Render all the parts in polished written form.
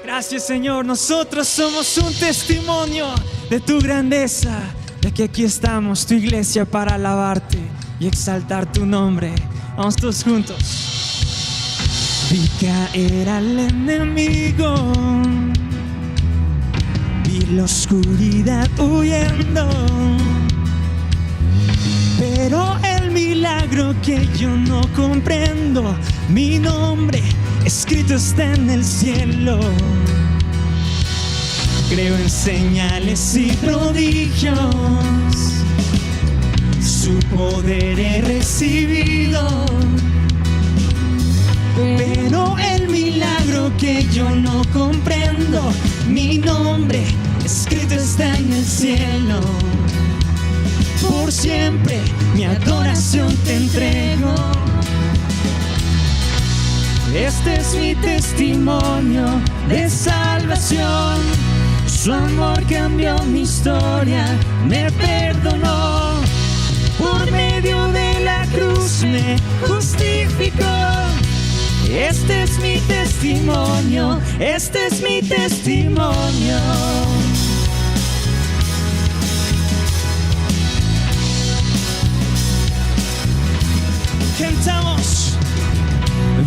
Gracias, Señor. Nosotros somos un testimonio de tu grandeza, de que aquí estamos, tu iglesia, para alabarte y exaltar tu nombre. Vamos todos juntos. Vi caer al enemigo, vi la oscuridad huyendo, pero el milagro que yo no comprendo, mi nombre escrito está en el cielo. Creo en señales y prodigios, su poder he recibido, pero el milagro que yo no comprendo, mi nombre escrito está en el cielo. Por siempre mi adoración te entrego. Este es mi testimonio de salvación. Su amor cambió mi historia, me perdonó. Por medio de la cruz me justificó. Este es mi testimonio, este es mi testimonio. Cantamos.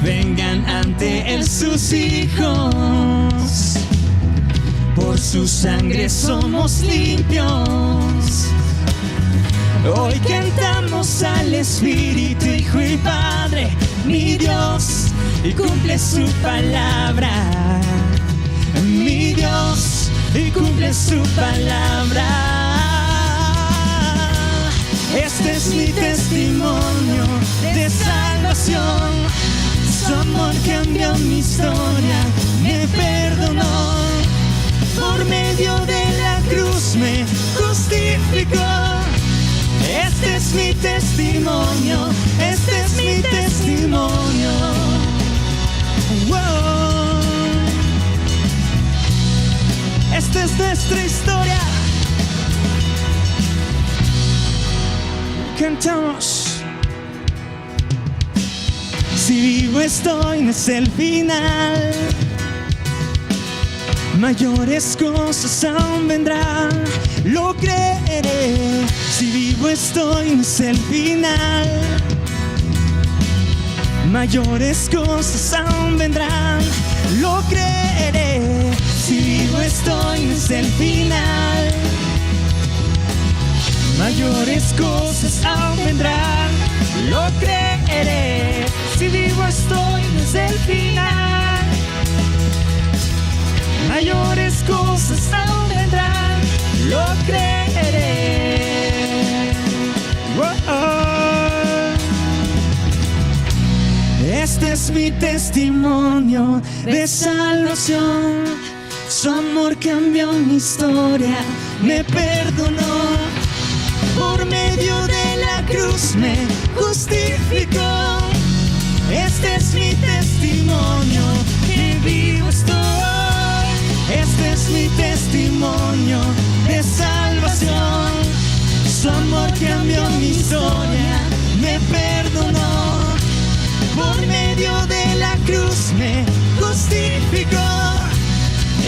Vengan ante él sus hijos, por su sangre somos limpios. Hoy cantamos al Espíritu, Hijo y Padre, mi Dios, y cumple su palabra. Mi Dios, y cumple su palabra. Este es mi testimonio de salvación. Su amor cambió mi historia, me perdonó. Por medio de la cruz me justificó. Este es mi testimonio, este es mi testimonio. Wow. Esta es nuestra historia. Cantamos. Si vivo estoy, no es el final. Mayores cosas aún vendrán, lo creeré. Si vivo estoy, no es el final. Mayores cosas aún vendrán, lo creeré. Si vivo estoy, no es el final. Mayores cosas aún vendrán, lo creeré. Si vivo estoy, no es el final. Mayores cosas aún vendrán, lo creeré. Oh. Este es mi testimonio de salvación. Su amor cambió mi historia, me perdonó. Por medio de la cruz me justificó. Este es mi testimonio, que vivo estoy. Este es mi testimonio de salvación. Su amor cambió mi historia, me perdonó. Por medio de la cruz me justificó.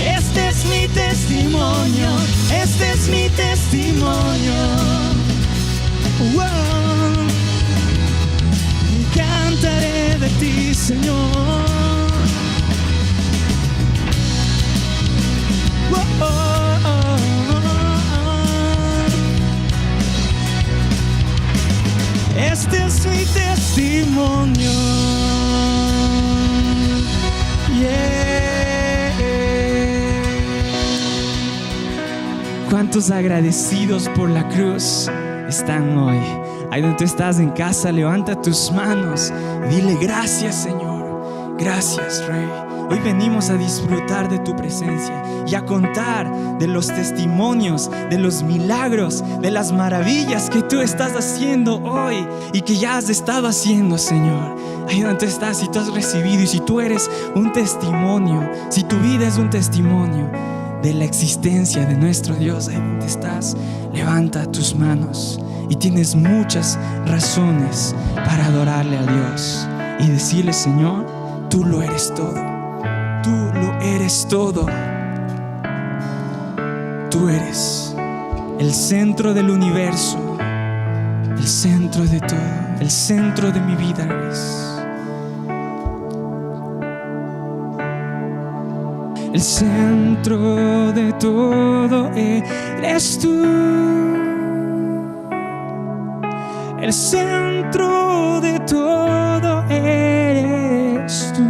Este es mi testimonio, este es mi testimonio. Wow. Y cantaré de ti, Señor. Wow. Este es mi testimonio. Yeah. ¿Cuántos agradecidos por la cruz están hoy? Ahí donde tú estás en casa, levanta tus manos y dile: gracias, Señor, gracias, Rey. Hoy venimos a disfrutar de tu presencia y a contar de los testimonios, de los milagros, de las maravillas que tú estás haciendo hoy y que ya has estado haciendo, Señor. Ahí donde tú estás, si tú has recibido y si tú eres un testimonio, si tu vida es un testimonio de la existencia de nuestro Dios, ahí donde estás, levanta tus manos. Y tienes muchas razones para adorarle a Dios y decirle: Señor, tú lo eres todo. Tú lo eres todo. Tú eres el centro del universo, el centro de todo, el centro de mi vida eres. El centro de todo eres tú. El centro de todo eres tú.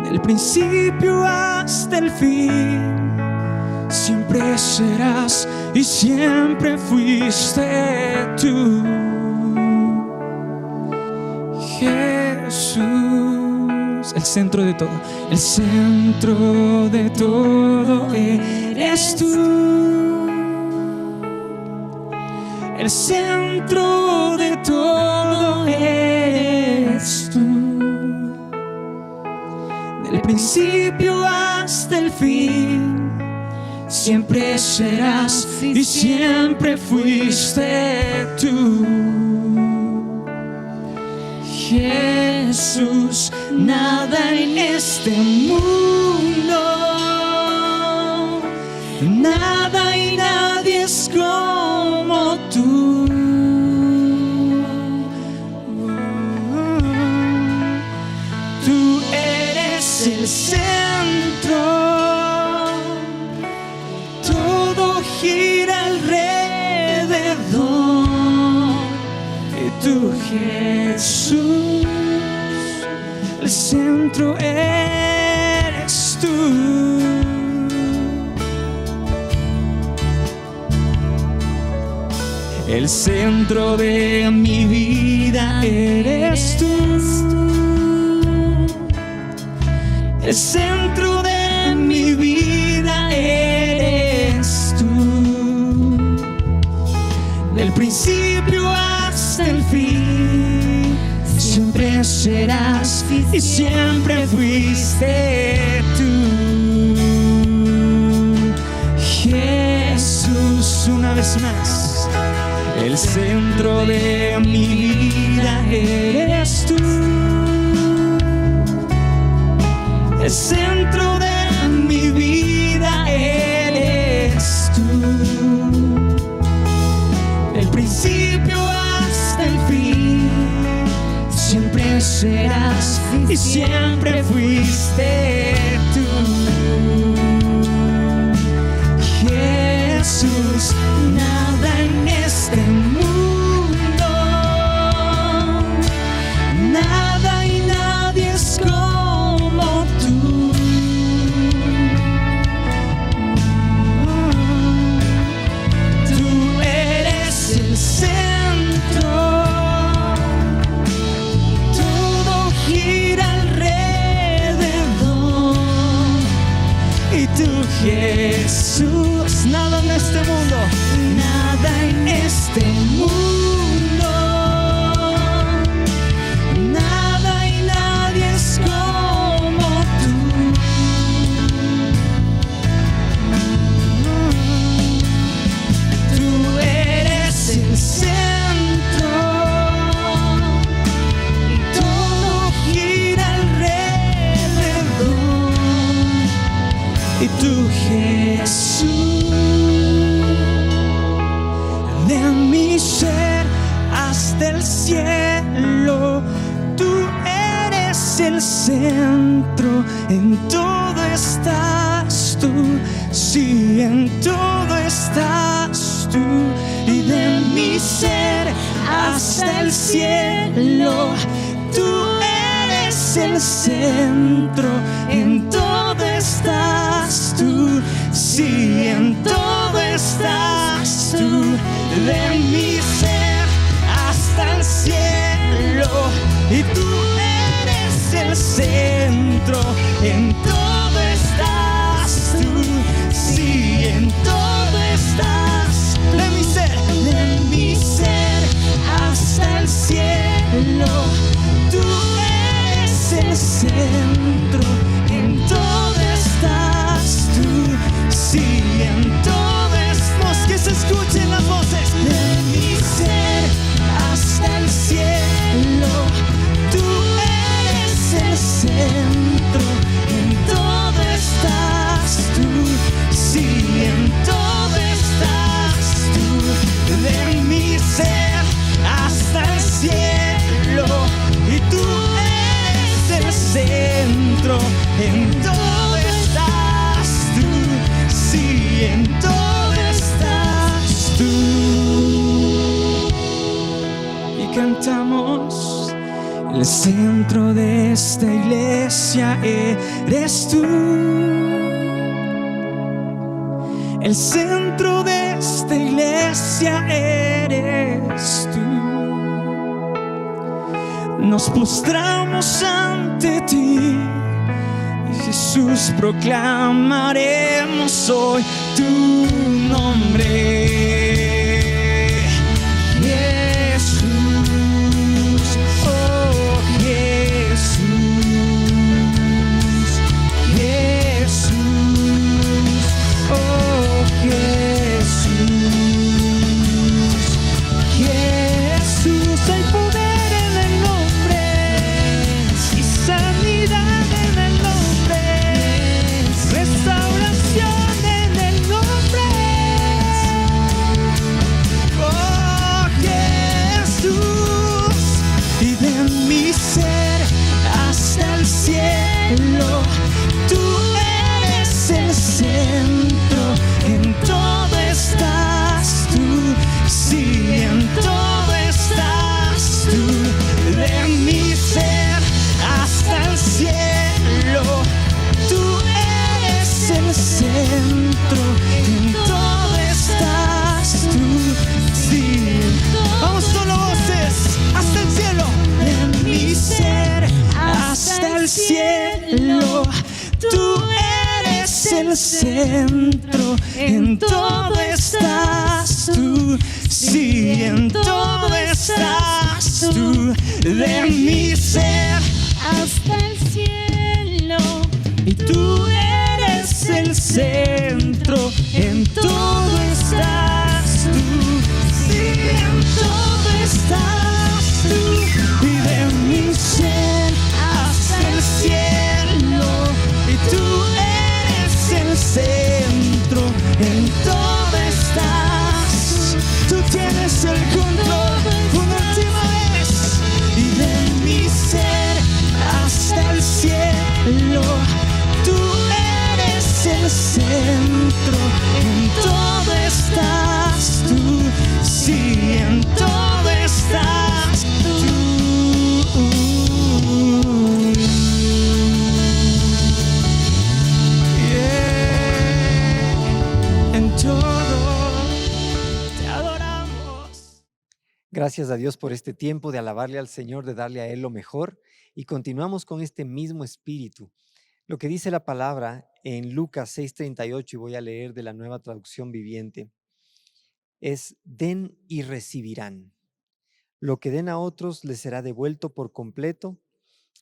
Del principio hasta el fin, siempre serás y siempre fuiste tú, Jesús. El centro de todo, el centro de todo eres tú. El centro de todo eres tú. Del principio hasta el fin, siempre serás y siempre fuiste tú, Jesús. Nada en este mundo, nada y nadie es como tú. Tú eres el centro, todo gira alrededor de tu Jesús. El centro eres tú. El centro de mi vida eres tú. El centro de mi vida eres tú. Del principio hasta el fin, siempre serás y siempre fuiste tú, Jesús. Una vez más, el centro de mi vida eres tú. El centro de mi vida eres tú. Del principio hasta el fin, siempre serás y siempre fuiste tú, Jesús. Nada en este mundo, nada y nadie es como tú. Tú eres el centro, todo gira alrededor y tú, Jesús. Nada en este mundo, nada en este mundo, nada y nadie es como tú. Tú eres el centro, todo gira alrededor y tú, Jesús. De mi ser hasta el cielo, tú eres el centro. En todo estás tú, sí, en todo estás tú. Y de mi ser hasta el cielo, tú eres el centro. En todo estás tú, sí, en todo estás tú. De mi ser hasta el cielo, y tú eres el centro. En todo estás tú, sí, en todo estás. De mi ser hasta el cielo, tú eres el centro. En todo estás tú, sí, en todo estás. Que se escuchen las voces. De mi ser hasta el cielo, tú eres el centro. en todo estás tú, sí, en todo estás tú. Y cantamos: el centro de esta iglesia eres tú. El centro de esta iglesia eres tú. Nos postramos ante ti y Jesús proclamaremos hoy tu nombre. Centro, en todo estás tú, sí, en todo estás tú, de mi ser hasta el cielo, y tú eres el centro, en todo estás tú, sí, en todo estás tú, y de mi ser hasta el cielo, y tú el centro, en todo estás. Tú tienes el control una última vez, y de mi ser hasta el cielo. Tú eres el centro, en todo estás tú, sí, en todo estás tú. Gracias a Dios por este tiempo de alabarle al Señor, de darle a Él lo mejor, y continuamos con este mismo espíritu. Lo que dice la palabra en Lucas 6:38, y voy a leer de la Nueva Traducción Viviente, es: den y recibirán. Lo que den a otros les será devuelto por completo,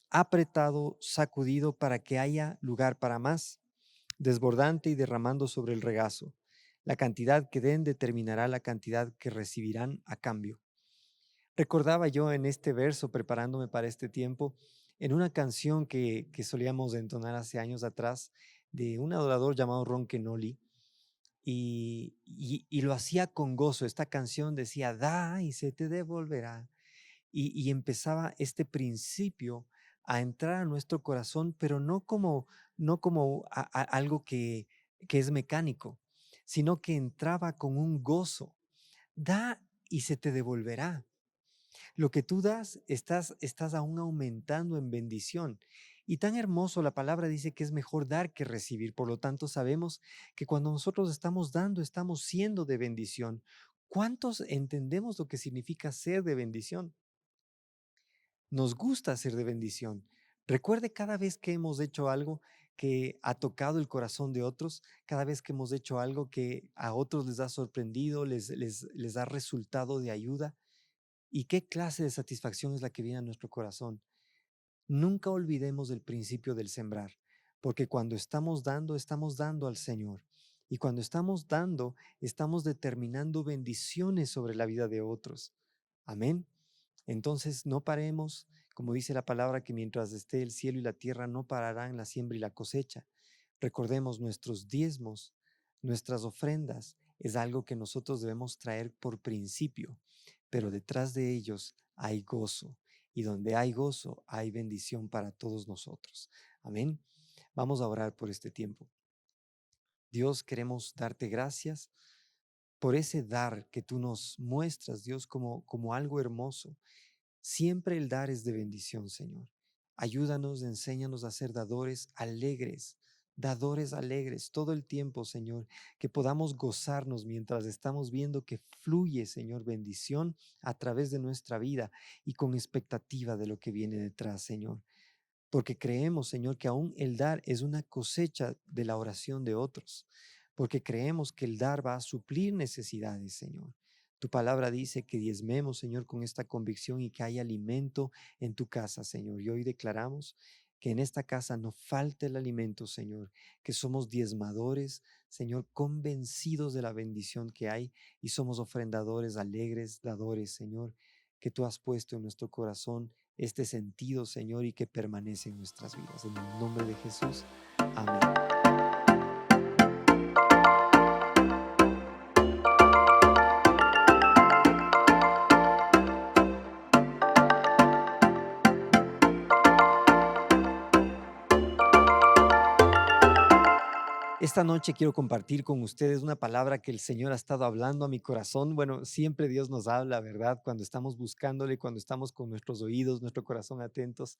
apretado, sacudido para que haya lugar para más, desbordante y derramando sobre el regazo. La cantidad que den determinará la cantidad que recibirán a cambio. Recordaba yo en este verso, preparándome para este tiempo, en una canción que solíamos entonar hace años atrás, de un adorador llamado Ron Kenoly, y lo hacía con gozo. Esta canción decía: da y se te devolverá. Y empezaba este principio a entrar a nuestro corazón, pero no como algo que es mecánico, sino que entraba con un gozo. Da y se te devolverá. Lo que tú das, estás aún aumentando en bendición. Y tan hermoso, la palabra dice que es mejor dar que recibir. Por lo tanto, sabemos que cuando nosotros estamos dando, estamos siendo de bendición. ¿Cuántos entendemos lo que significa ser de bendición? Nos gusta ser de bendición. Recuerde cada vez que hemos hecho algo que ha tocado el corazón de otros, cada vez que hemos hecho algo que a otros les ha sorprendido, les ha resultado de ayuda. ¿Y qué clase de satisfacción es la que viene a nuestro corazón? Nunca olvidemos el principio del sembrar, porque cuando estamos dando al Señor. Y cuando estamos dando, estamos determinando bendiciones sobre la vida de otros. Amén. Entonces no paremos, como dice la palabra, que mientras esté el cielo y la tierra no pararán la siembra y la cosecha. Recordemos, nuestros diezmos, nuestras ofrendas, es algo que nosotros debemos traer por principio, pero detrás de ellos hay gozo, y donde hay gozo hay bendición para todos nosotros. Amén. Vamos a orar por este tiempo. Dios, queremos darte gracias por ese dar que tú nos muestras, Dios, como algo hermoso. Siempre el dar es de bendición, Señor. Ayúdanos, enséñanos a ser dadores alegres todo el tiempo, Señor, que podamos gozarnos mientras estamos viendo que fluye, Señor, bendición a través de nuestra vida y con expectativa de lo que viene detrás, Señor. Porque creemos, Señor, que aún el dar es una cosecha de la oración de otros, porque creemos que el dar va a suplir necesidades, Señor. Tu palabra dice que diezmemos, Señor, con esta convicción y que hay alimento en tu casa, Señor. Y hoy declaramos que en esta casa no falte el alimento, Señor, que somos diezmadores, Señor, convencidos de la bendición que hay y somos ofrendadores alegres, dadores, Señor, que tú has puesto en nuestro corazón este sentido, Señor, y que permanece en nuestras vidas. En el nombre de Jesús. Amén. Esta noche quiero compartir con ustedes una palabra que el Señor ha estado hablando a mi corazón. Bueno, siempre Dios nos habla, ¿verdad? Cuando estamos buscándole, cuando estamos con nuestros oídos, nuestro corazón atentos.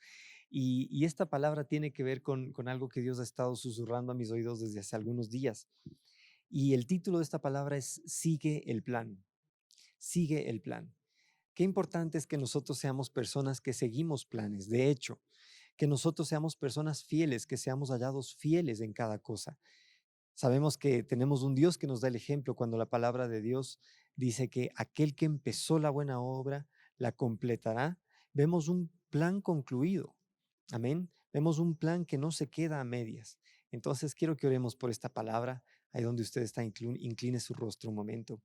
Y esta palabra tiene que ver con algo que Dios ha estado susurrando a mis oídos desde hace algunos días. Y el título de esta palabra es Sigue el plan. Sigue el plan. Qué importante es que nosotros seamos personas que seguimos planes. De hecho, que nosotros seamos personas fieles, que seamos hallados fieles en cada cosa. Sabemos que tenemos un Dios que nos da el ejemplo cuando la palabra de Dios dice que aquel que empezó la buena obra la completará. Vemos un plan concluido. Amén. Vemos un plan que no se queda a medias. Entonces quiero que oremos por esta palabra. Ahí donde usted está, incline su rostro un momento.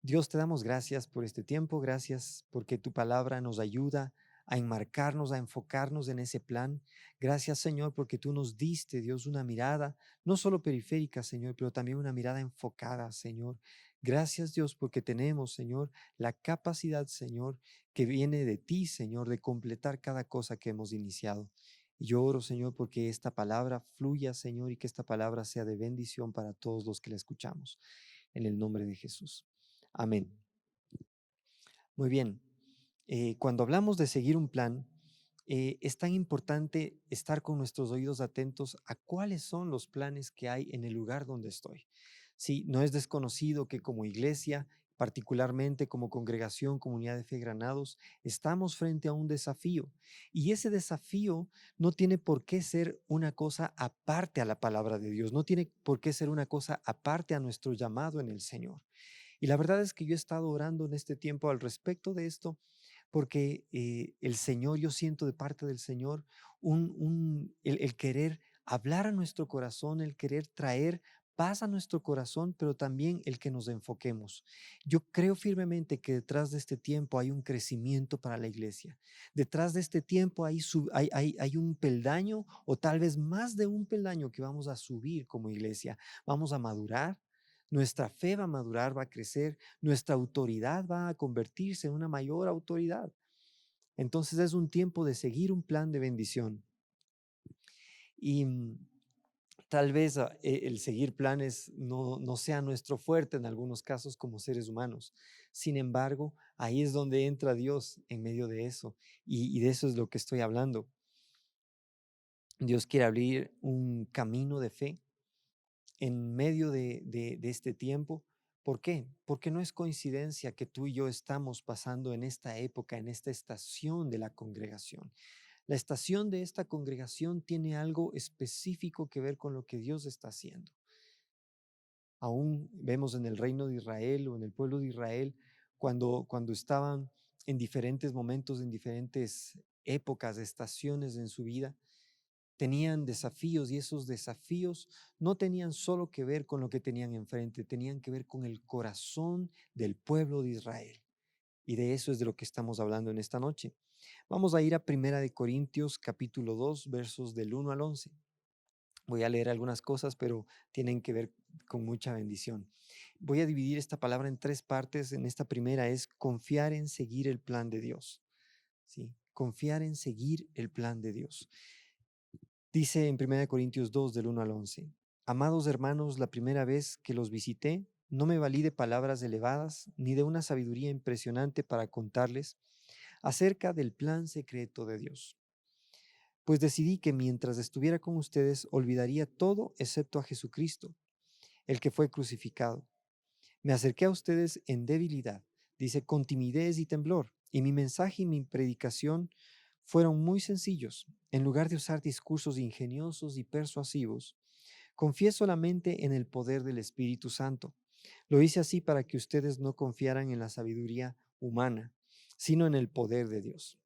Dios, te damos gracias por este tiempo, gracias porque tu palabra nos ayuda a enmarcarnos, a enfocarnos en ese plan. Gracias, Señor, porque tú nos diste, Dios, una mirada, no solo periférica, Señor, pero también una mirada enfocada, Señor. Gracias, Dios, porque tenemos, Señor, la capacidad, Señor, que viene de ti, Señor, de completar cada cosa que hemos iniciado. Y yo oro, Señor, porque esta palabra fluya, Señor, y que esta palabra sea de bendición para todos los que la escuchamos. En el nombre de Jesús. Amén. Muy bien. Cuando hablamos de seguir un plan, es tan importante estar con nuestros oídos atentos a cuáles son los planes que hay en el lugar donde estoy. Sí, no es desconocido que como iglesia, particularmente como congregación, comunidad de fe Granados, estamos frente a un desafío. Y ese desafío no tiene por qué ser una cosa aparte a la palabra de Dios, no tiene por qué ser una cosa aparte a nuestro llamado en el Señor. Y la verdad es que yo he estado orando en este tiempo al respecto de esto, porque el Señor, yo siento de parte del Señor el querer hablar a nuestro corazón, el querer traer paz a nuestro corazón, pero también el que nos enfoquemos. Yo creo firmemente que detrás de este tiempo hay un crecimiento para la iglesia. Detrás de este tiempo hay un peldaño o tal vez más de un peldaño que vamos a subir como iglesia. Vamos a madurar. Nuestra fe va a madurar, va a crecer, nuestra autoridad va a convertirse en una mayor autoridad. Entonces es un tiempo de seguir un plan de bendición. Y tal vez el seguir planes no sea nuestro fuerte en algunos casos como seres humanos. Sin embargo, ahí es donde entra Dios en medio de eso. Y de eso es lo que estoy hablando. Dios quiere abrir un camino de fe en medio de este tiempo. ¿Por qué? Porque no es coincidencia que tú y yo estamos pasando en esta época, en esta estación de la congregación. La estación de esta congregación tiene algo específico que ver con lo que Dios está haciendo. Aún vemos en el reino de Israel o en el pueblo de Israel, cuando estaban en diferentes momentos, en diferentes épocas, estaciones en su vida, tenían desafíos y esos desafíos no tenían solo que ver con lo que tenían enfrente, tenían que ver con el corazón del pueblo de Israel. Y de eso es de lo que estamos hablando en esta noche. Vamos a ir a Primera de Corintios capítulo 2 versos del 1 al 11. Voy a leer algunas cosas, pero tienen que ver con mucha bendición. Voy a dividir esta palabra en tres partes. En esta primera es confiar en seguir el plan de Dios. ¿Sí? Confiar en seguir el plan de Dios. Dice en 1 Corintios 2 del 1 al 11: Amados hermanos, la primera vez que los visité, no me valí de palabras elevadas ni de una sabiduría impresionante para contarles acerca del plan secreto de Dios. Pues decidí que mientras estuviera con ustedes olvidaría todo excepto a Jesucristo, el que fue crucificado. Me acerqué a ustedes en debilidad, dice, con timidez y temblor, y mi mensaje y mi predicación fueron muy sencillos. En lugar de usar discursos ingeniosos y persuasivos, confié solamente en el poder del Espíritu Santo. Lo hice así para que ustedes no confiaran en la sabiduría humana, sino en el poder de Dios.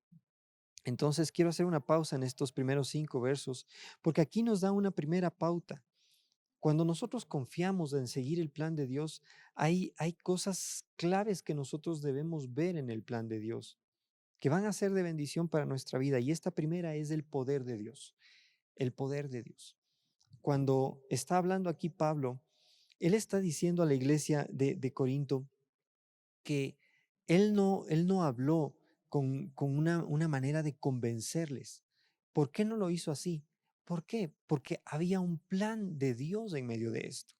Entonces quiero hacer una pausa en estos primeros 5 versos, porque aquí nos da una primera pauta. Cuando nosotros confiamos en seguir el plan de Dios, hay cosas claves que nosotros debemos ver en el plan de Dios, que van a ser de bendición para nuestra vida. Y esta primera es el poder de Dios, el poder de Dios. Cuando está hablando aquí Pablo, él está diciendo a la iglesia de Corinto que él no habló con una manera de convencerles. ¿Por qué no lo hizo así? ¿Por qué? Porque había un plan de Dios en medio de esto.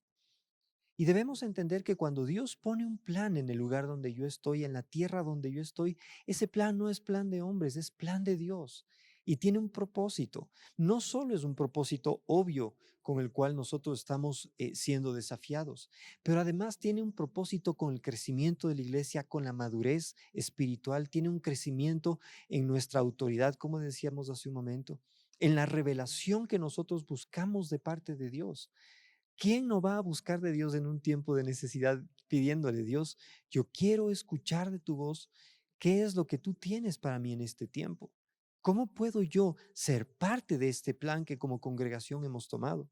Y debemos entender que cuando Dios pone un plan en el lugar donde yo estoy, en la tierra donde yo estoy, ese plan no es plan de hombres, es plan de Dios. Y tiene un propósito. No solo es un propósito obvio con el cual nosotros estamos siendo desafiados, pero además tiene un propósito con el crecimiento de la iglesia, con la madurez espiritual, tiene un crecimiento en nuestra autoridad, como decíamos hace un momento, en la revelación que nosotros buscamos de parte de Dios. ¿Quién no va a buscar de Dios en un tiempo de necesidad pidiéndole, Dios, yo quiero escuchar de tu voz, qué es lo que tú tienes para mí en este tiempo? ¿Cómo puedo yo ser parte de este plan que como congregación hemos tomado?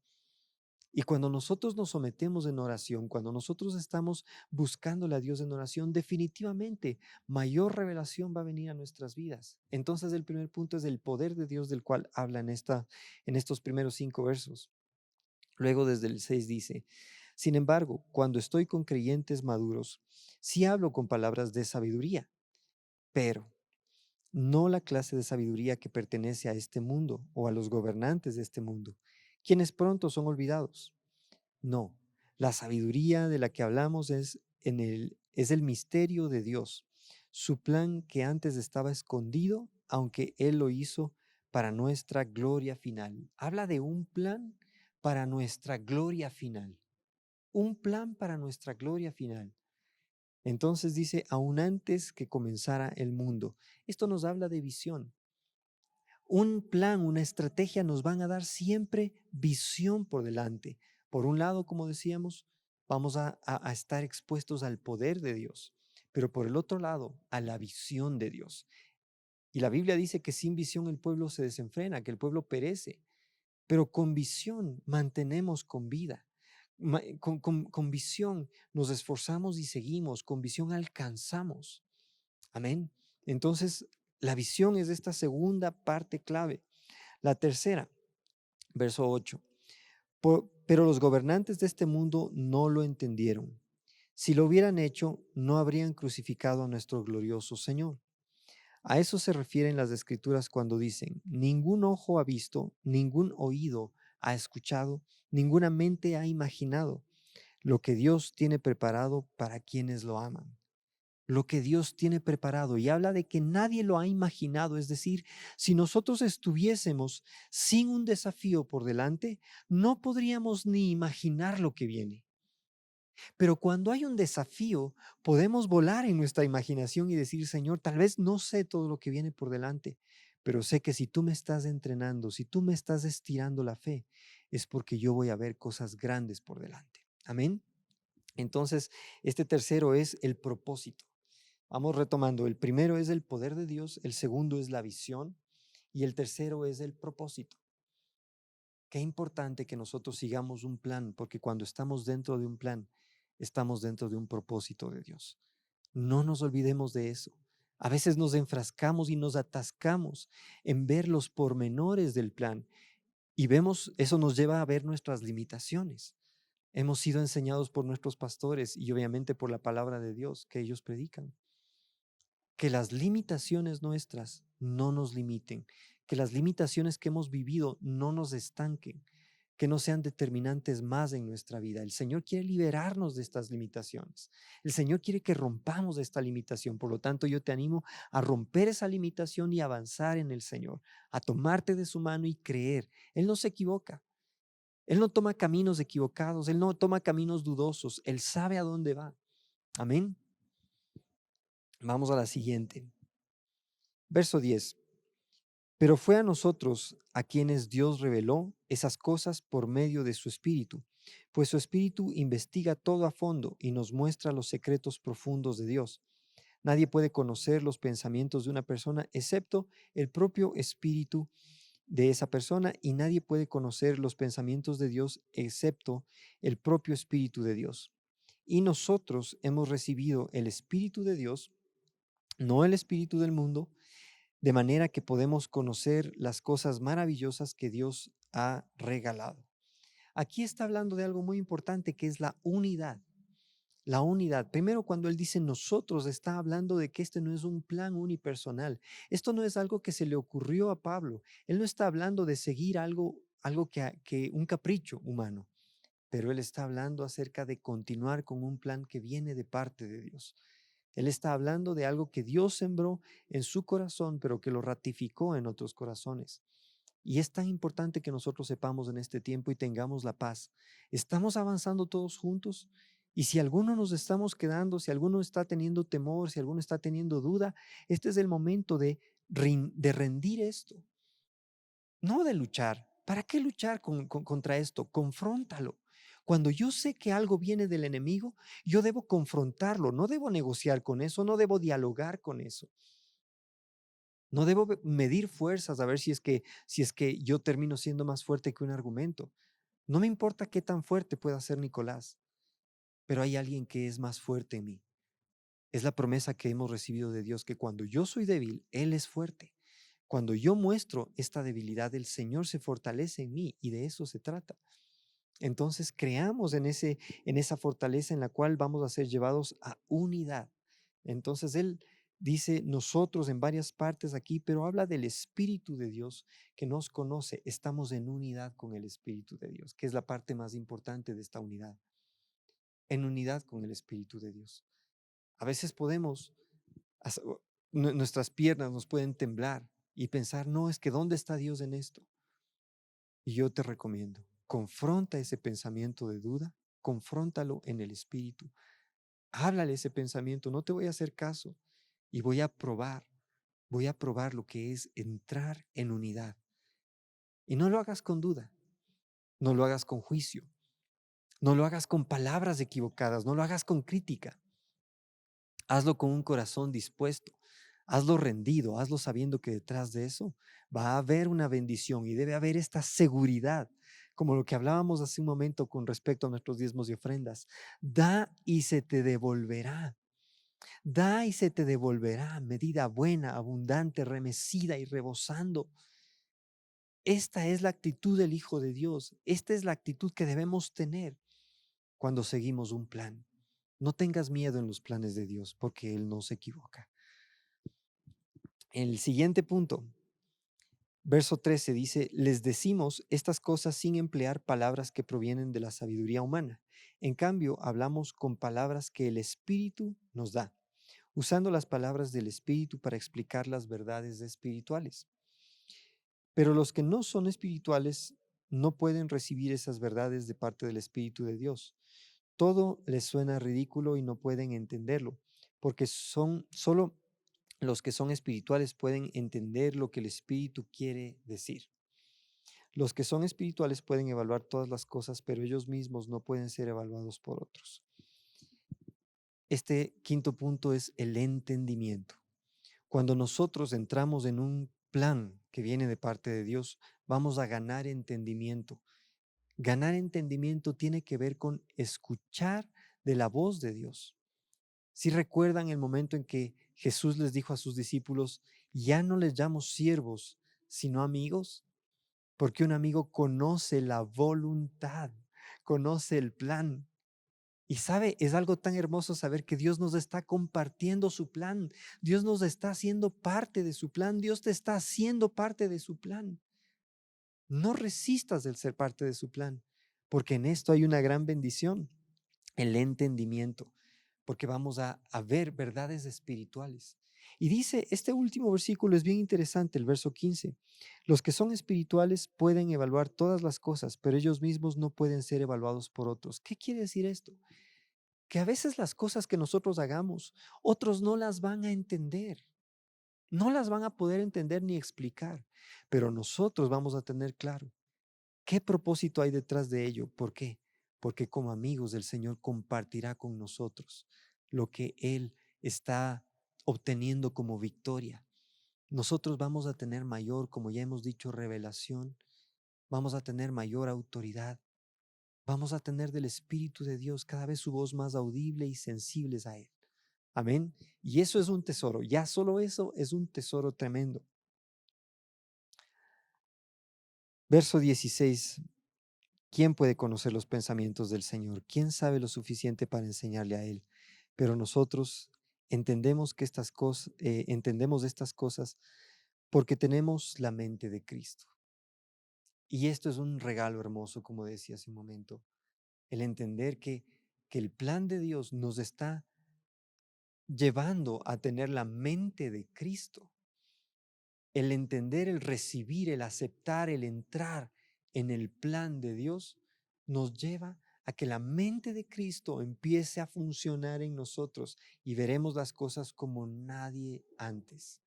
Y cuando nosotros nos sometemos en oración, cuando nosotros estamos buscándole a Dios en oración, definitivamente mayor revelación va a venir a nuestras vidas. Entonces el primer punto es el poder de Dios del cual habla en estos primeros 5 versos. Luego desde el 6 dice, sin embargo, cuando estoy con creyentes maduros, sí hablo con palabras de sabiduría, pero no la clase de sabiduría que pertenece a este mundo o a los gobernantes de este mundo, quienes pronto son olvidados. No, la sabiduría de la que hablamos es el misterio de Dios, su plan que antes estaba escondido, aunque Él lo hizo para nuestra gloria final. Habla de un plan para nuestra gloria final, un plan para nuestra gloria final. Entonces dice, aún antes que comenzara el mundo. Esto nos habla de visión. Un plan, una estrategia nos van a dar siempre visión por delante. Por un lado, como decíamos, vamos a estar expuestos al poder de Dios, pero por el otro lado, a la visión de Dios. Y la Biblia dice que sin visión el pueblo se desenfrena, que el pueblo perece, pero con visión mantenemos con vida. Con visión nos esforzamos y seguimos, con visión alcanzamos. Amén. Entonces, la visión es esta segunda parte clave. La tercera, verso 8. Pero los gobernantes de este mundo no lo entendieron. Si lo hubieran hecho, no habrían crucificado a nuestro glorioso Señor. A eso se refieren las escrituras cuando dicen, ningún ojo ha visto, ningún oído ha escuchado, ninguna mente ha imaginado lo que Dios tiene preparado para quienes lo aman. Lo que Dios tiene preparado, y habla de que nadie lo ha imaginado, es decir, si nosotros estuviésemos sin un desafío por delante, no podríamos ni imaginar lo que viene. Pero cuando hay un desafío, podemos volar en nuestra imaginación y decir, Señor, tal vez no sé todo lo que viene por delante, pero sé que si tú me estás entrenando, si tú me estás estirando la fe, es porque yo voy a ver cosas grandes por delante. Amén. Entonces, este tercero es el propósito. Vamos retomando. El primero es el poder de Dios, el segundo es la visión y el tercero es el propósito. Qué importante que nosotros sigamos un plan, porque cuando estamos dentro de un plan, estamos dentro de un propósito de Dios. No nos olvidemos de eso. A veces nos enfrascamos y nos atascamos en ver los pormenores del plan y vemos, eso nos lleva a ver nuestras limitaciones. Hemos sido enseñados por nuestros pastores y obviamente por la palabra de Dios que ellos predican. Que las limitaciones nuestras no nos limiten, que las limitaciones que hemos vivido no nos estanquen, que no sean determinantes más en nuestra vida. El Señor quiere liberarnos de estas limitaciones. El Señor quiere que rompamos esta limitación. Por lo tanto, yo te animo a romper esa limitación y avanzar en el Señor, a tomarte de su mano y creer. Él no se equivoca. Él no toma caminos equivocados. Él no toma caminos dudosos. Él sabe a dónde va. Amén. Vamos a la siguiente. Verso 10. Pero fue a nosotros a quienes Dios reveló esas cosas por medio de su Espíritu, pues su Espíritu investiga todo a fondo y nos muestra los secretos profundos de Dios. Nadie puede conocer los pensamientos de una persona excepto el propio Espíritu de esa persona, y nadie puede conocer los pensamientos de Dios excepto el propio Espíritu de Dios. Y nosotros hemos recibido el Espíritu de Dios, no el espíritu del mundo, de manera que podemos conocer las cosas maravillosas que Dios ha regalado. Aquí está hablando de algo muy importante, que es la unidad. La unidad. Primero, cuando él dice nosotros, está hablando de que este no es un plan unipersonal. Esto no es algo que se le ocurrió a Pablo. Él no está hablando de seguir algo que un capricho humano, pero él está hablando acerca de continuar con un plan que viene de parte de Dios. Él está hablando de algo que Dios sembró en su corazón, pero que lo ratificó en otros corazones. Y es tan importante que nosotros sepamos en este tiempo y tengamos la paz. ¿Estamos avanzando todos juntos? Y si alguno nos estamos quedando, si alguno está teniendo temor, si alguno está teniendo duda, este es el momento de rendir esto, no de luchar. ¿Para qué luchar contra esto? Confróntalo. Cuando yo sé que algo viene del enemigo, yo debo confrontarlo, no debo negociar con eso, no debo dialogar con eso. No debo medir fuerzas a ver si es que yo termino siendo más fuerte que un argumento. No me importa qué tan fuerte pueda ser Nicolás, pero hay alguien que es más fuerte en mí. Es la promesa que hemos recibido de Dios, que cuando yo soy débil, Él es fuerte. Cuando yo muestro esta debilidad, el Señor se fortalece en mí, y de eso se trata. Entonces creamos en esa fortaleza en la cual vamos a ser llevados a unidad. Entonces Él dice nosotros en varias partes aquí, pero habla del Espíritu de Dios que nos conoce. Estamos en unidad con el Espíritu de Dios, que es la parte más importante de esta unidad. En unidad con el Espíritu de Dios. A veces nuestras piernas nos pueden temblar y pensar, no, es que ¿dónde está Dios en esto? Y yo te recomiendo, confronta ese pensamiento de duda, confróntalo en el Espíritu. Háblale ese pensamiento, no te voy a hacer caso, y voy a probar lo que es entrar en unidad. Y no lo hagas con duda, no lo hagas con juicio, no lo hagas con palabras equivocadas, no lo hagas con crítica. Hazlo con un corazón dispuesto, hazlo rendido, hazlo sabiendo que detrás de eso va a haber una bendición y debe haber esta seguridad, como lo que hablábamos hace un momento con respecto a nuestros diezmos y ofrendas. Da y se te devolverá. Da y se te devolverá, medida buena, abundante, remecida y rebosando. Esta es la actitud del Hijo de Dios. Esta es la actitud que debemos tener cuando seguimos un plan. No tengas miedo en los planes de Dios, porque Él no se equivoca. El siguiente punto, verso 13 dice, les decimos estas cosas sin emplear palabras que provienen de la sabiduría humana. En cambio, hablamos con palabras que el Espíritu nos da, usando las palabras del Espíritu para explicar las verdades espirituales. Pero los que no son espirituales no pueden recibir esas verdades de parte del Espíritu de Dios. Todo les suena ridículo y no pueden entenderlo, porque solo los que son espirituales pueden entender lo que el Espíritu quiere decir. Los que son espirituales pueden evaluar todas las cosas, pero ellos mismos no pueden ser evaluados por otros. Este quinto punto es el entendimiento. Cuando nosotros entramos en un plan que viene de parte de Dios, vamos a ganar entendimiento. Ganar entendimiento tiene que ver con escuchar de la voz de Dios. Si recuerdan el momento en que Jesús les dijo a sus discípulos, ya no les llamo siervos, sino amigos, porque un amigo conoce la voluntad, conoce el plan Y sabe, es algo tan hermoso saber que Dios nos está compartiendo su plan. Dios nos está haciendo parte de su plan. Dios te está haciendo parte de su plan. No resistas del ser parte de su plan, porque en esto hay una gran bendición, el entendimiento, porque vamos a ver verdades espirituales. Y dice, este último versículo es bien interesante, el verso 15. Los que son espirituales pueden evaluar todas las cosas, pero ellos mismos no pueden ser evaluados por otros. ¿Qué quiere decir esto? Que a veces las cosas que nosotros hagamos, otros no las van a entender, no las van a poder entender ni explicar, pero nosotros vamos a tener claro qué propósito hay detrás de ello. ¿Por qué? Porque como amigos el Señor compartirá con nosotros lo que Él está obteniendo como victoria. Nosotros vamos a tener mayor, como ya hemos dicho, revelación, vamos a tener mayor autoridad. Vamos a tener del Espíritu de Dios cada vez su voz más audible y sensibles a Él. Amén. Y eso es un tesoro. Ya solo eso es un tesoro tremendo. Verso 16. ¿Quién puede conocer los pensamientos del Señor? ¿Quién sabe lo suficiente para enseñarle a Él? Pero nosotros entendemos que entendemos estas cosas porque tenemos la mente de Cristo. Y esto es un regalo hermoso, como decía hace un momento. El entender que el plan de Dios nos está llevando a tener la mente de Cristo. El entender, el recibir, el aceptar, el entrar en el plan de Dios nos lleva a que la mente de Cristo empiece a funcionar en nosotros y veremos las cosas como nadie antes.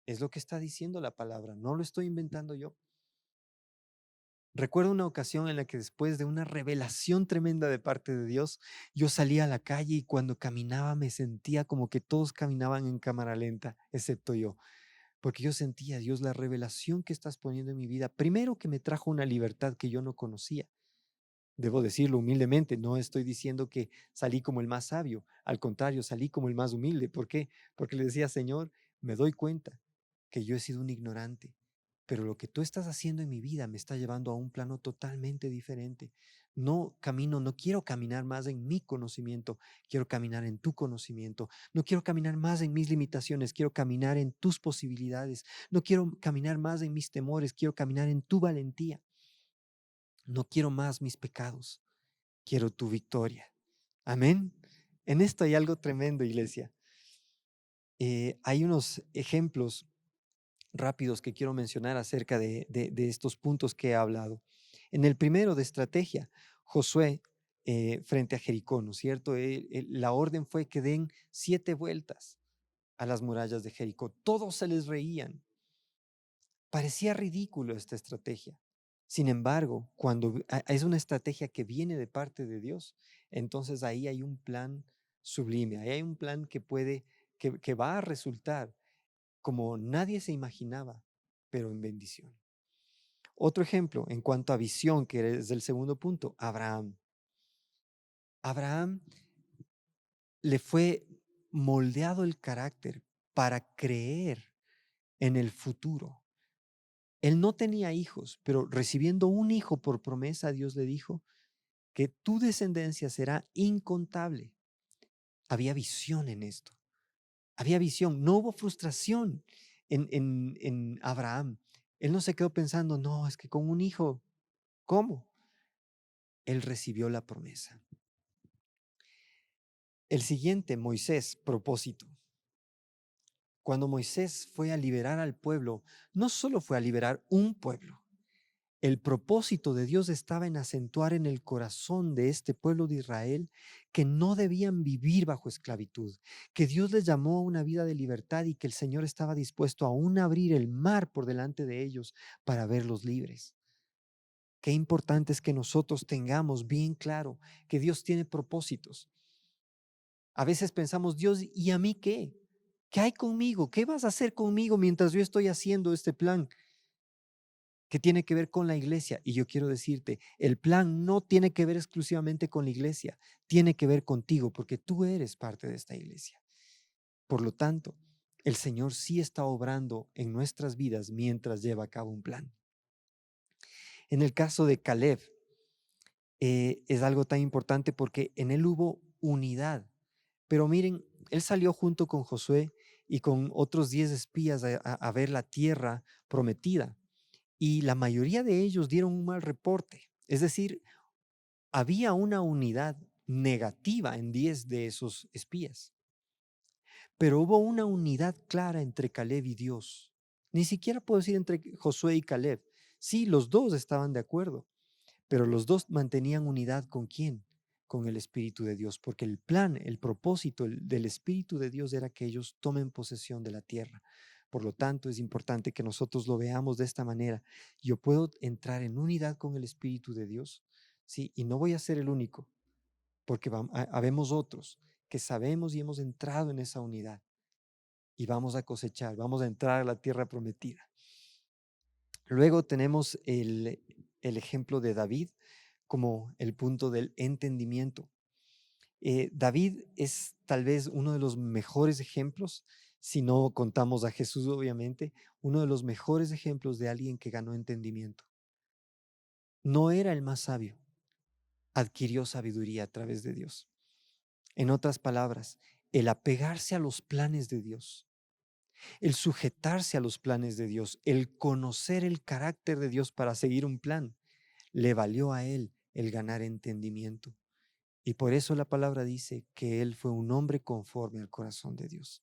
Es lo que está diciendo la palabra, no lo estoy inventando yo. Recuerdo una ocasión en la que después de una revelación tremenda de parte de Dios, yo salía a la calle y cuando caminaba me sentía como que todos caminaban en cámara lenta, excepto yo, porque yo sentía, Dios, la revelación que estás poniendo en mi vida, primero que me trajo una libertad que yo no conocía. Debo decirlo humildemente, no estoy diciendo que salí como el más sabio, al contrario, salí como el más humilde. ¿Por qué? Porque le decía, Señor, me doy cuenta que yo he sido un ignorante, pero lo que tú estás haciendo en mi vida me está llevando a un plano totalmente diferente. No camino, no quiero caminar más en mi conocimiento, quiero caminar en tu conocimiento. No quiero caminar más en mis limitaciones, quiero caminar en tus posibilidades. No quiero caminar más en mis temores, quiero caminar en tu valentía. No quiero más mis pecados, quiero tu victoria. Amén. En esto hay algo tremendo, iglesia. Hay unos ejemplos rápidos que quiero mencionar acerca de estos puntos que he hablado. En el primero de estrategia, Josué frente a Jericó, ¿no es cierto? La orden fue que den 7 vueltas a las murallas de Jericó. Todos se les reían. Parecía ridículo esta estrategia. Sin embargo, cuando es una estrategia que viene de parte de Dios, entonces ahí hay un plan sublime, ahí hay un plan que va a resultar como nadie se imaginaba, pero en bendición. Otro ejemplo en cuanto a visión, que es el segundo punto, Abraham. Abraham le fue moldeado el carácter para creer en el futuro. Él no tenía hijos, pero recibiendo un hijo por promesa, Dios le dijo que tu descendencia será incontable. Había visión en esto. Había visión. No hubo frustración en Abraham. Él no se quedó pensando, no, es que con un hijo, ¿cómo? Él recibió la promesa. El siguiente, Moisés, propósito. Cuando Moisés fue a liberar al pueblo, no solo fue a liberar un pueblo. El propósito de Dios estaba en acentuar en el corazón de este pueblo de Israel que no debían vivir bajo esclavitud, que Dios les llamó a una vida de libertad y que el Señor estaba dispuesto a aún abrir el mar por delante de ellos para verlos libres. Qué importante es que nosotros tengamos bien claro que Dios tiene propósitos. A veces pensamos, Dios, ¿y a mí qué? ¿Qué hay conmigo? ¿Qué vas a hacer conmigo mientras yo estoy haciendo este plan que tiene que ver con la iglesia? Y yo quiero decirte, el plan no tiene que ver exclusivamente con la iglesia, tiene que ver contigo porque tú eres parte de esta iglesia. Por lo tanto, el Señor sí está obrando en nuestras vidas mientras lleva a cabo un plan. En el caso de Caleb, es algo tan importante porque en él hubo unidad. Pero miren, él salió junto con Josué y con otros 10 espías a ver la tierra prometida. Y la mayoría de ellos dieron un mal reporte. Es decir, había una unidad negativa en 10 de esos espías. Pero hubo una unidad clara entre Caleb y Dios. Ni siquiera puedo decir entre Josué y Caleb. Sí, los dos estaban de acuerdo, pero los dos mantenían unidad ¿con quién? Con el Espíritu de Dios, porque el plan, el propósito del Espíritu de Dios era que ellos tomen posesión de la tierra. Por lo tanto, es importante que nosotros lo veamos de esta manera. Yo puedo entrar en unidad con el Espíritu de Dios, ¿sí? Y no voy a ser el único, porque habemos otros que sabemos y hemos entrado en esa unidad y vamos a cosechar, vamos a entrar a la tierra prometida. Luego tenemos el ejemplo de David como el punto del entendimiento. David es tal vez uno de los mejores ejemplos, si no contamos a Jesús obviamente, uno de los mejores ejemplos de alguien que ganó entendimiento. No era el más sabio, adquirió sabiduría a través de Dios. En otras palabras, el apegarse a los planes de Dios, el sujetarse a los planes de Dios, el conocer el carácter de Dios para seguir un plan, le valió a él el ganar entendimiento. Y por eso la palabra dice que él fue un hombre conforme al corazón de Dios.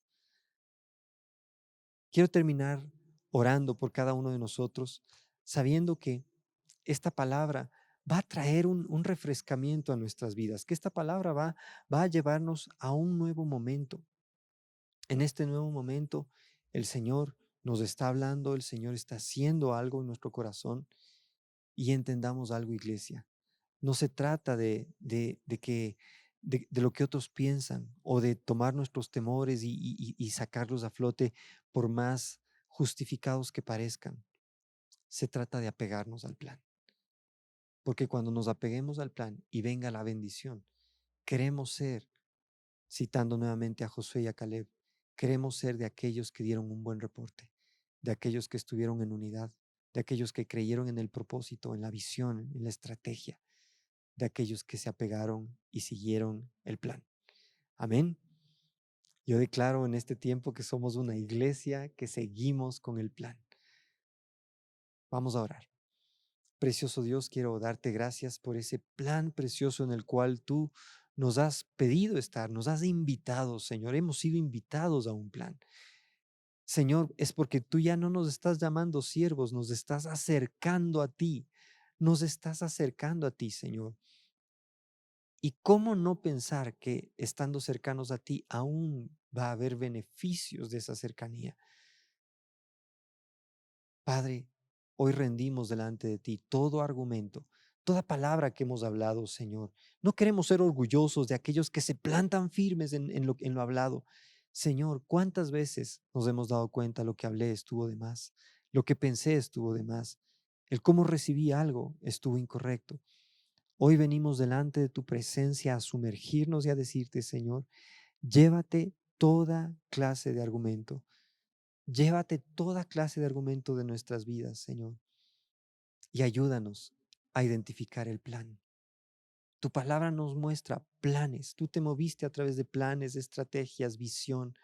Quiero terminar orando por cada uno de nosotros, sabiendo que esta palabra va a traer un refrescamiento a nuestras vidas, que esta palabra va a llevarnos a un nuevo momento. En este nuevo momento, el Señor nos está hablando, el Señor está haciendo algo en nuestro corazón y entendamos algo, iglesia. No se trata de lo que otros piensan o de tomar nuestros temores y sacarlos a flote por más justificados que parezcan. Se trata de apegarnos al plan. Porque cuando nos apeguemos al plan y venga la bendición, queremos ser, citando nuevamente a Josué y a Caleb, queremos ser de aquellos que dieron un buen reporte, de aquellos que estuvieron en unidad, de aquellos que creyeron en el propósito, en la visión, en la estrategia, de aquellos que se apegaron y siguieron el plan. Amén. Yo declaro en este tiempo que somos una iglesia que seguimos con el plan. Vamos a orar. Precioso Dios, quiero darte gracias por ese plan precioso en el cual tú nos has pedido estar, nos has invitado, Señor. Hemos sido invitados a un plan. Señor, es porque tú ya no nos estás llamando siervos, nos estás acercando a ti. Nos estás acercando a ti, Señor. ¿Y cómo no pensar que estando cercanos a ti aún va a haber beneficios de esa cercanía? Padre, hoy rendimos delante de ti todo argumento, toda palabra que hemos hablado, Señor. No queremos ser orgullosos de aquellos que se plantan firmes en lo hablado. Señor, ¿cuántas veces nos hemos dado cuenta lo que hablé estuvo de más? Lo que pensé estuvo de más. El cómo recibí algo estuvo incorrecto. Hoy venimos delante de tu presencia a sumergirnos y a decirte, Señor, llévate toda clase de argumento. Llévate toda clase de argumento de nuestras vidas, Señor, y ayúdanos a identificar el plan. Tu palabra nos muestra planes. Tú te moviste a través de planes, estrategias, visión,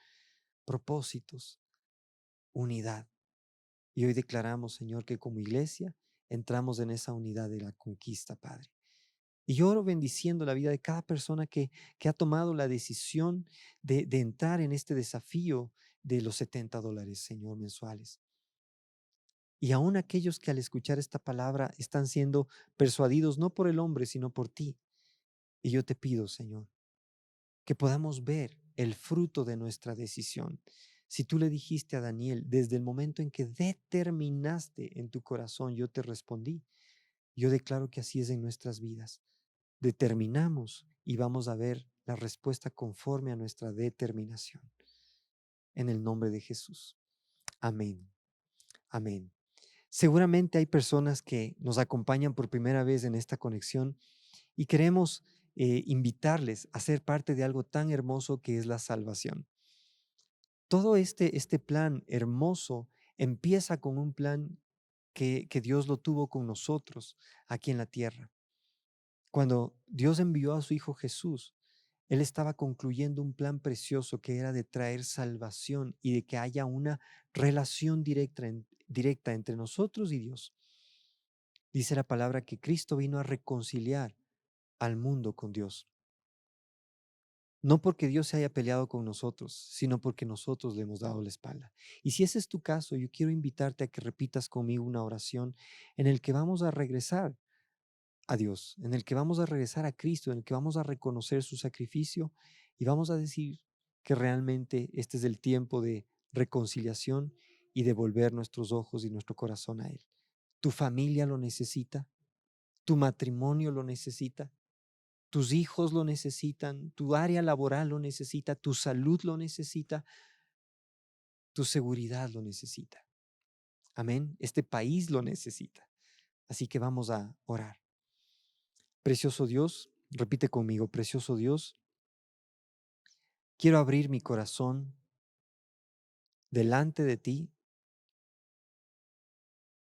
propósitos, unidad. Y hoy declaramos, Señor, que como iglesia entramos en esa unidad de la conquista, Padre. Y yo oro bendiciendo la vida de cada persona que ha tomado la decisión de entrar en este desafío de los $70, Señor, mensuales. Y aún aquellos que al escuchar esta palabra están siendo persuadidos no por el hombre, sino por ti. Y yo te pido, Señor, que podamos ver el fruto de nuestra decisión. Si tú le dijiste a Daniel, desde el momento en que determinaste en tu corazón, yo te respondí. Yo declaro que así es en nuestras vidas. Determinamos y vamos a ver la respuesta conforme a nuestra determinación. En el nombre de Jesús. Amén. Amén. Seguramente hay personas que nos acompañan por primera vez en esta conexión y queremos invitarles a ser parte de algo tan hermoso que es la salvación. Todo este plan hermoso empieza con un plan que Dios lo tuvo con nosotros aquí en la tierra. Cuando Dios envió a su Hijo Jesús, Él estaba concluyendo un plan precioso que era de traer salvación y de que haya una relación directa entre nosotros y Dios. Dice la palabra que Cristo vino a reconciliar al mundo con Dios. No porque Dios se haya peleado con nosotros, sino porque nosotros le hemos dado la espalda. Y si ese es tu caso, yo quiero invitarte a que repitas conmigo una oración en el que vamos a regresar a Dios, en el que vamos a regresar a Cristo, en el que vamos a reconocer su sacrificio y vamos a decir que realmente este es el tiempo de reconciliación y de volver nuestros ojos y nuestro corazón a Él. Tu familia lo necesita, tu matrimonio lo necesita, tus hijos lo necesitan, tu área laboral lo necesita, tu salud lo necesita, tu seguridad lo necesita. Amén. Este país lo necesita. Así que vamos a orar. Precioso Dios, repite conmigo, precioso Dios, quiero abrir mi corazón delante de ti,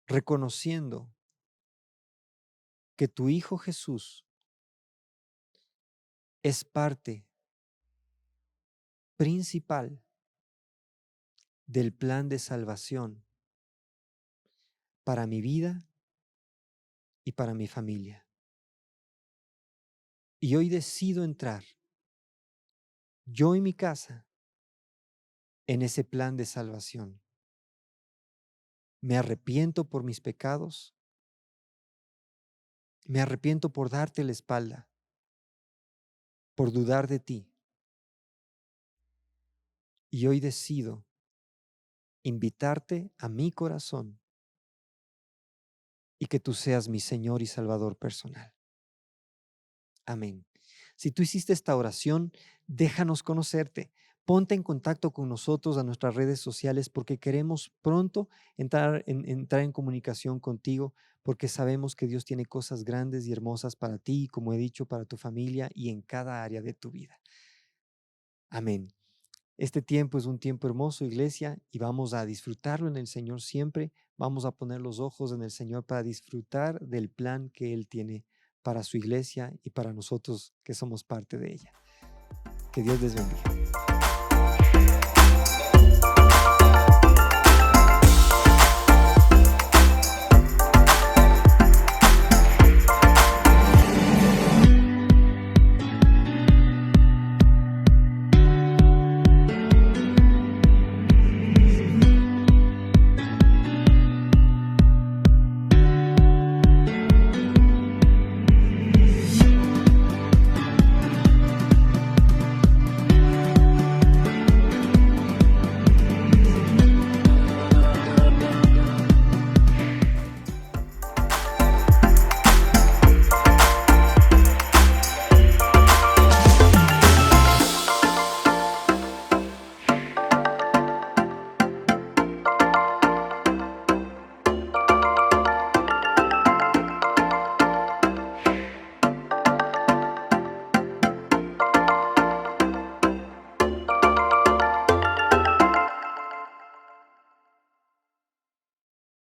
reconociendo que tu Hijo Jesús es parte principal del plan de salvación para mi vida y para mi familia. Y hoy decido entrar, yo y mi casa, en ese plan de salvación. Me arrepiento por mis pecados, me arrepiento por darte la espalda, por dudar de ti. Y hoy decido invitarte a mi corazón y que tú seas mi Señor y Salvador personal. Amén. Si tú hiciste esta oración, déjanos conocerte. Ponte en contacto con nosotros a nuestras redes sociales porque queremos pronto entrar en comunicación contigo porque sabemos que Dios tiene cosas grandes y hermosas para ti, como he dicho, para tu familia y en cada área de tu vida. Amén. Este tiempo es un tiempo hermoso, iglesia, y vamos a disfrutarlo en el Señor siempre. Vamos a poner los ojos en el Señor para disfrutar del plan que Él tiene para su iglesia y para nosotros que somos parte de ella. Que Dios les bendiga.